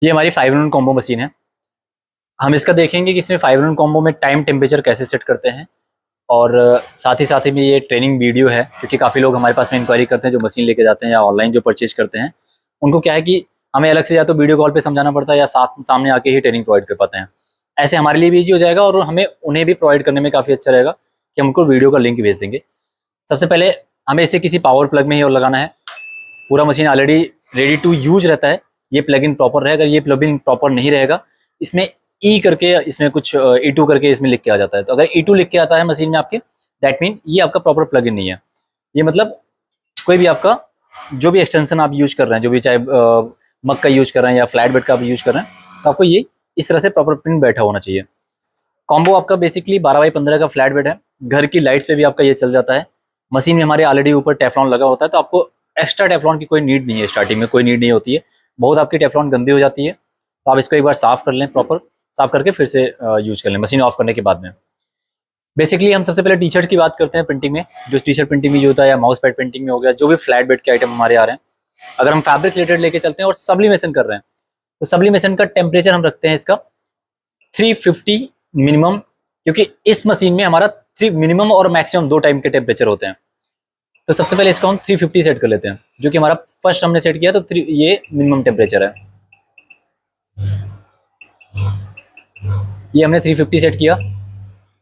ये हमारी 5 in 1 combo machine है। हम इसका देखेंगे कि इसमें 5 in 1 कॉम्बो में टाइम टेम्परेचर कैसे सेट करते हैं, और साथ ही में ये ट्रेनिंग वीडियो है, क्योंकि काफ़ी लोग हमारे पास में इंक्वायरी करते हैं जो मशीन लेके जाते हैं या ऑनलाइन जो परचेज करते हैं। उनको क्या है कि हमें अलग से या तो वीडियो कॉल पे समझाना पड़ता है या साथ सामने आके ही ट्रेनिंग प्रोवाइड कर पाते हैं। ऐसे हमारे लिए भी ईजी हो जाएगा और हमें उन्हें भी प्रोवाइड करने में काफ़ी अच्छा रहेगा कि हम उनको वीडियो का लिंक भेज देंगे। सबसे पहले हमें इसे किसी पावर प्लग में ही और लगाना है। पूरा machine already ready to use रहता है। ये प्लग इन प्रॉपर रहेगा, ये प्लग इन प्रॉपर नहीं रहेगा, इसमें ई करके, इसमें कुछ E2 करके इसमें लिख के आ जाता है। तो अगर E2 लिख के आता है मशीन में आपके, दैट मीन ये आपका प्रॉपर प्लग इन नहीं है। ये मतलब कोई भी आपका जो भी एक्सटेंशन आप यूज कर रहे हैं, जो भी चाहे मग का यूज कर रहे हैं या फ्लैट बेड का आप यूज कर रहे हैं, तो आपको ये इस तरह से प्रॉपर पिन बैठा होना चाहिए। कॉम्बो आपका बेसिकली 12x15 का फ्लैट बेड है। घर की लाइट्स पे भी आपका ये चल जाता है। मशीन में हमारे ऑलरेडी ऊपर टेफ्लॉन लगा होता है, तो आपको एक्स्ट्रा टेफ्लॉन की कोई नीड नहीं है, स्टार्टिंग में कोई नीड नहीं होती है। बहुत आपकी टेफ्लॉन गंदी हो जाती है, तो आप इसको एक बार साफ कर लें, प्रॉपर साफ करके फिर से यूज कर लें मशीन ऑफ करने के बाद में। बेसिकली हम सबसे पहले टी शर्ट की बात करते हैं प्रिंटिंग में। जो टी शर्ट प्रिंटिंग में जो होता है, या माउस पैड प्रिंटिंग में हो गया, जो भी फ्लैट बेड के आइटम हमारे आ रहे हैं, अगर हम फैब्रिक रिलेटेड लेके चलते हैं और सब्लिमेशन कर रहे हैं, तो सब्लिमेशन का टेम्परेचर हम रखते हैं इसका 350 मिनिमम, क्योंकि इस मशीन में हमारा 3 मिनिमम और मैक्सिमम 2 टाइम के टेम्परेचर होते हैं। तो सबसे पहले इसको हम 350 सेट कर लेते हैं, जो कि हमारा फर्स्ट हमने सेट किया, तो ये मिनिमम टेम्परेचर है। ये हमने 350 सेट किया,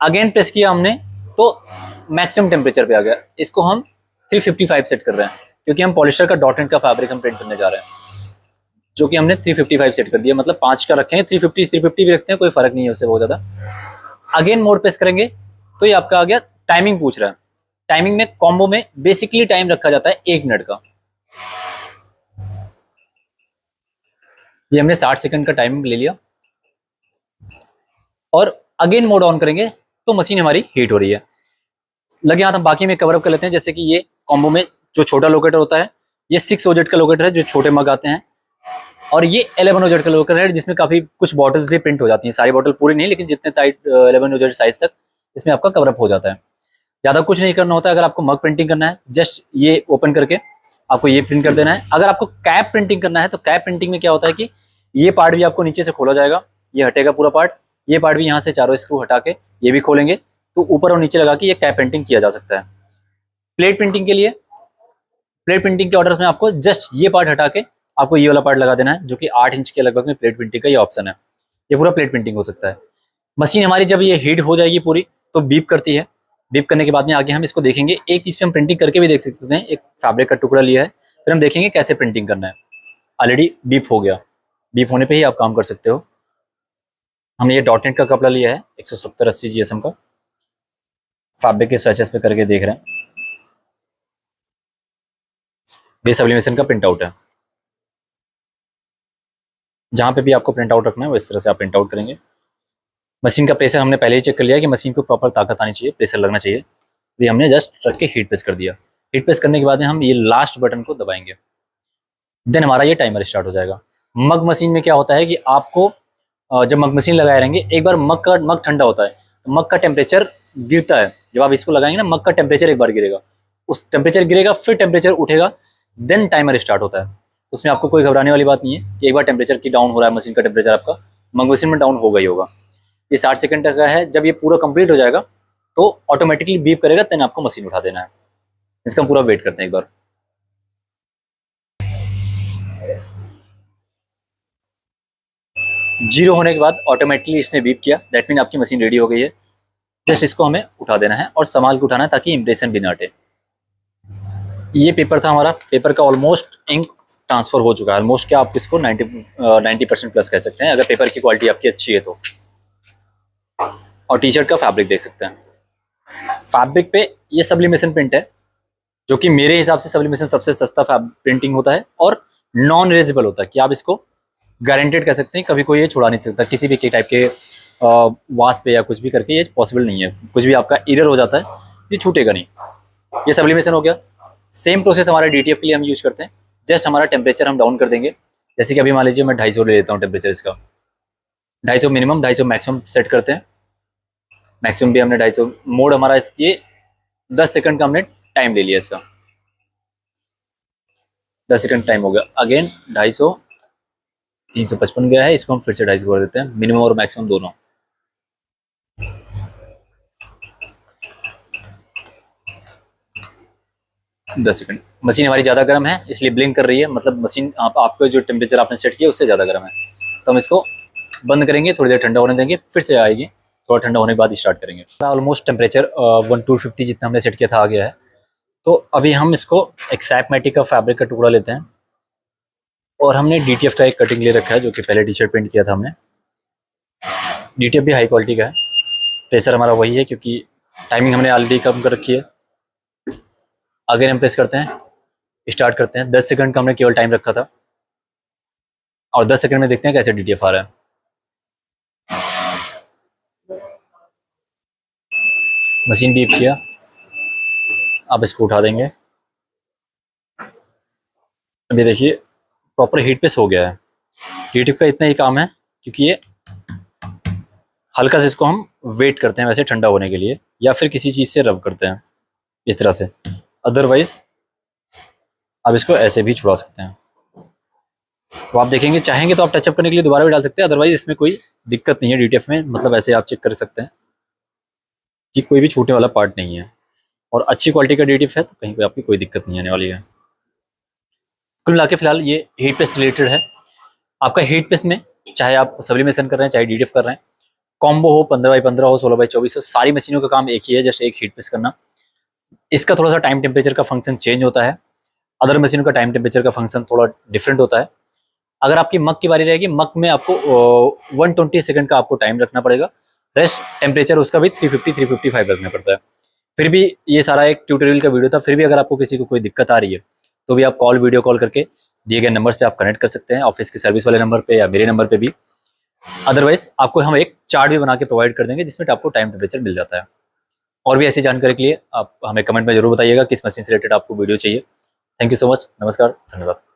अगेन प्रेस किया हमने, तो मैक्सिमम टेम्परेचर पे आ गया। इसको हम 355 सेट कर रहे हैं, क्योंकि हम पॉलिस्टर का डॉट नेट का फैब्रिक हम प्रिंट करने जा रहे हैं, जो कि हमने 355 सेट कर दिया। मतलब 5 का रखेंगे, 350 भी रखते हैं, कोई फर्क नहीं है उससे बहुत ज्यादा। अगेन मोड प्रेस करेंगे तो ये आपका आ गया। टाइमिंग पूछ रहा है। टाइमिंग में कॉम्बो में बेसिकली टाइम रखा जाता है 1 मिनट का। ये हमने 60 सेकंड का टाइमिंग ले लिया, और अगेन मोड ऑन करेंगे तो मशीन हमारी हीट हो रही है। लगे हाथ हम बाकी में कवर अप कर लेते हैं। जैसे कि ये कॉम्बो में जो छोटा लोकेटर होता है, ये 6 OZ का लोकेटर है, जो छोटे मग आते हैं, और ये 11 OZ का लोकेटर है, जिसमें काफी कुछ बॉटल्स भी प्रिंट हो जाती हैं। सारी बॉटल पूरी नहीं, लेकिन जितने टाइट 11 OZ साइज तक इसमें आपका कवर अप हो जाता है। ज्यादा कुछ नहीं करना होता है। अगर आपको मग प्रिंटिंग करना है, जस्ट ये ओपन करके आपको ये प्रिंट कर देना है। अगर आपको कैप प्रिंटिंग करना है, तो कैप प्रिंटिंग में क्या होता है कि ये पार्ट भी आपको नीचे से खोला जाएगा, ये हटेगा पूरा पार्ट। ये पार्ट भी यहाँ से चारों स्क्रू हटा के ये भी खोलेंगे, तो ऊपर और नीचे लगा के ये कैप प्रिंटिंग किया जा सकता है। प्लेट प्रिंटिंग के लिए, प्लेट प्रिंटिंग के ऑर्डर में आपको जस्ट ये पार्ट हटा के आपको ये वाला पार्ट लगा देना है, जो कि 8 इंच के लगभग में प्लेट प्रिंटिंग का ये ऑप्शन है। ये पूरा प्लेट प्रिंटिंग हो सकता है। मशीन हमारी जब ये हीट हो जाएगी पूरी, तो बीप करती है। बीप करने के बाद में आगे हम इसको देखेंगे। एक इस पे हम प्रिंटिंग करके भी देख सकते हैं। एक फैब्रिक का टुकड़ा लिया है, फिर हम देखेंगे कैसे प्रिंटिंग करना है। ऑलरेडी बीप हो गया। बीप होने पे ही आप काम कर सकते हो। हमने ये डॉट नेट का कपड़ा लिया है 170-80 GSM का, फैब्रिक के स्ट्रेचेस पे करके देख रहे हैं। ये सब्लिमेशन का प्रिंट आउट है। जहां पे भी आपको प्रिंट आउट रखना है वो इस तरह से आप प्रिंट आउट करेंगे। मशीन का प्रेशर हमने पहले ही चेक कर लिया कि मशीन को प्रॉपर ताकत आनी चाहिए, प्रेशर लगना चाहिए। ये हमने जस्ट रख के हीट प्रेस कर दिया। हीट प्रेस करने के बाद में हम ये लास्ट बटन को दबाएंगे, देन हमारा ये टाइमर स्टार्ट हो जाएगा। मग मशीन में क्या होता है कि आपको जब मग मशीन लगाए रहेंगे, एक बार मग ठंडा होता है, तो मग का टेम्परेचर गिरता है। जब आप इसको लगाएंगे ना, मग का टेम्परेचर एक बार गिरेगा, उस टेम्परेचर गिरेगा, फिर टेम्परेचर उठेगा, देन टाइमर स्टार्ट होता है। तो उसमें आपको कोई घबराने वाली बात नहीं है कि एक बार टेम्परेचर की डाउन हो रहा है मशीन का टेम्परेचर, आपका मग मशीन में डाउन होगा ही होगा। ये 60 सेकंड का है। जब ये पूरा कंप्लीट हो जाएगा तो ऑटोमेटिकली बीप करेगा, देन आपको मशीन उठा देना है। इसका पूरा वेट करते हैं एक बार। जीरो होने के बाद ऑटोमेटिकली इसने बीप किया, दैट मीन आपकी मशीन रेडी हो गई है। जस्ट इसको हमें उठा देना है और संभाल के उठाना है, ताकि इंप्रेशन भी ना हटे। ये पेपर था हमारा। पेपर का ऑलमोस्ट इंक ट्रांसफर हो चुका है। ऑलमोस्ट क्या, आप इसको 90% प्लस कह सकते हैं, अगर पेपर की क्वालिटी आपकी अच्छी है तो। और टी शर्ट का फैब्रिक देख सकते हैं। फैब्रिक पे ये सब्लिमेशन प्रिंट है, जो कि मेरे हिसाब से सब्लिमेशन सबसे सस्ता प्रिंटिंग होता है और नॉन इरेजेबल होता है, कि आप इसको गारंटेड कह सकते हैं, कभी कोई ये छुड़ा नहीं सकता किसी भी टाइप के वाश पे या कुछ भी करके। ये पॉसिबल नहीं है, कुछ भी आपका एरर हो जाता है, ये छूटेगा नहीं। ये सब्लिमेशन हो गया। सेम प्रोसेस हमारे DTF के लिए हम यूज करते हैं। जस्ट हमारा टेम्परेचर हम डाउन कर देंगे। जैसे कि अभी मान लीजिए मैं 250 ले लेता हूँ टेम्परेचर इसका। 250 मिनिमम, 250 मैक्सिमम सेट करते हैं। मैक्सिमम भी हमने 250। मोड हमारा ये 10 सेकंड का हमने टाइम ले लिया इसका। 10 सेकंड टाइम हो गया। अगेन 250, 355 गया है, इसको हम फिर से 250 कर देते हैं, मिनिमम और मैक्सिमम दोनों। दस सेकंड। मशीन हमारी ज़्यादा गर्म है इसलिए ब्लिंक कर रही है, मतलब मशीन आपको जो टेम्परेचर आपने सेट किया उससे ज़्यादा गर्म है। तो हम इसको बंद करेंगे, थोड़ी देर ठंडा होने देंगे, फिर से आएगी, थोड़ा ठंडा होने के बाद स्टार्ट करेंगे। ऑलमोस्ट टेम्परेचर 1250 जितना हमने सेट किया था आ गया है। तो अभी हम इसको एक सैपमेटिक का फैब्रिक का टुकड़ा लेते हैं और हमने DTF का एक कटिंग ले रखा है जो कि पहले टी शर्ट पेंट किया था हमने। DTF भी हाई क्वालिटी का है, प्रेशर हमारा वही है क्योंकि टाइमिंग हमने ऑलरेडी कम कर रखी है। अगेन हम प्रेस करते हैं, स्टार्ट करते हैं। 10 सेकंड का हमने केवल टाइम रखा था और 10 सेकंड में देखते हैं कैसे DTF आ रहा है। मशीन बीप किया, अब इसको उठा देंगे। अभी देखिए प्रॉपर हीट पेस हो गया है। DTF का इतना ही काम है क्योंकि ये हल्का से इसको हम वेट करते हैं वैसे ठंडा होने के लिए, या फिर किसी चीज़ से रब करते हैं इस तरह से। अदरवाइज आप इसको ऐसे भी छुड़ा सकते हैं। तो आप देखेंगे, चाहेंगे तो आप टचअप करने के लिए दोबारा भी डाल सकते हैं, अदरवाइज इसमें कोई दिक्कत नहीं है DTF में। मतलब ऐसे आप चेक कर सकते हैं कि कोई भी छूटने वाला पार्ट नहीं है और अच्छी क्वालिटी का DTF है, तो कहीं पे आपकी कोई दिक्कत नहीं आने वाली है। कुल मिला के फिलहाल ये हीट पेस्ट रिलेटेड है। आपका हीट पेस्ट में चाहे आप सब्लिमेशन कर रहे हैं चाहे DTF कर रहे हैं, कॉम्बो हो, 15x15 हो, 16x24 हो, सारी मशीनों का काम एक ही है, जस्ट एक हीट पेस्ट करना। इसका थोड़ा सा टाइम टेम्परेचर का फंक्शन चेंज होता है, अदर मशीनों का टाइम टेम्परेचर का फंक्शन थोड़ा डिफरेंट होता है। अगर आपकी मग की बारी रहेगी, मग में आपको 120 सेकंड का आपको टाइम रखना पड़ेगा। रेस्ट टेम्परेचर उसका भी 350-355 रखना पड़ता है। फिर भी ये सारा एक ट्यूटोरियल का वीडियो था, फिर भी अगर आपको किसी को कोई दिक्कत आ रही है तो भी आप वीडियो कॉल करके दिए गए नंबर्स पे आप कनेक्ट कर सकते हैं, ऑफिस की सर्विस वाले नंबर पे या मेरे नंबर पे भी। अदरवाइज आपको हम एक चार्ट भी बना के प्रोवाइड कर देंगे जिसमें आपको टाइम टेम्परेचर मिल जाता है। और भी ऐसी जानकारी के लिए आप हमें कमेंट में जरूर बताइएगा किस मशीन से रिलेटेड आपको वीडियो चाहिए। थैंक यू सो मच, नमस्कार, धन्यवाद।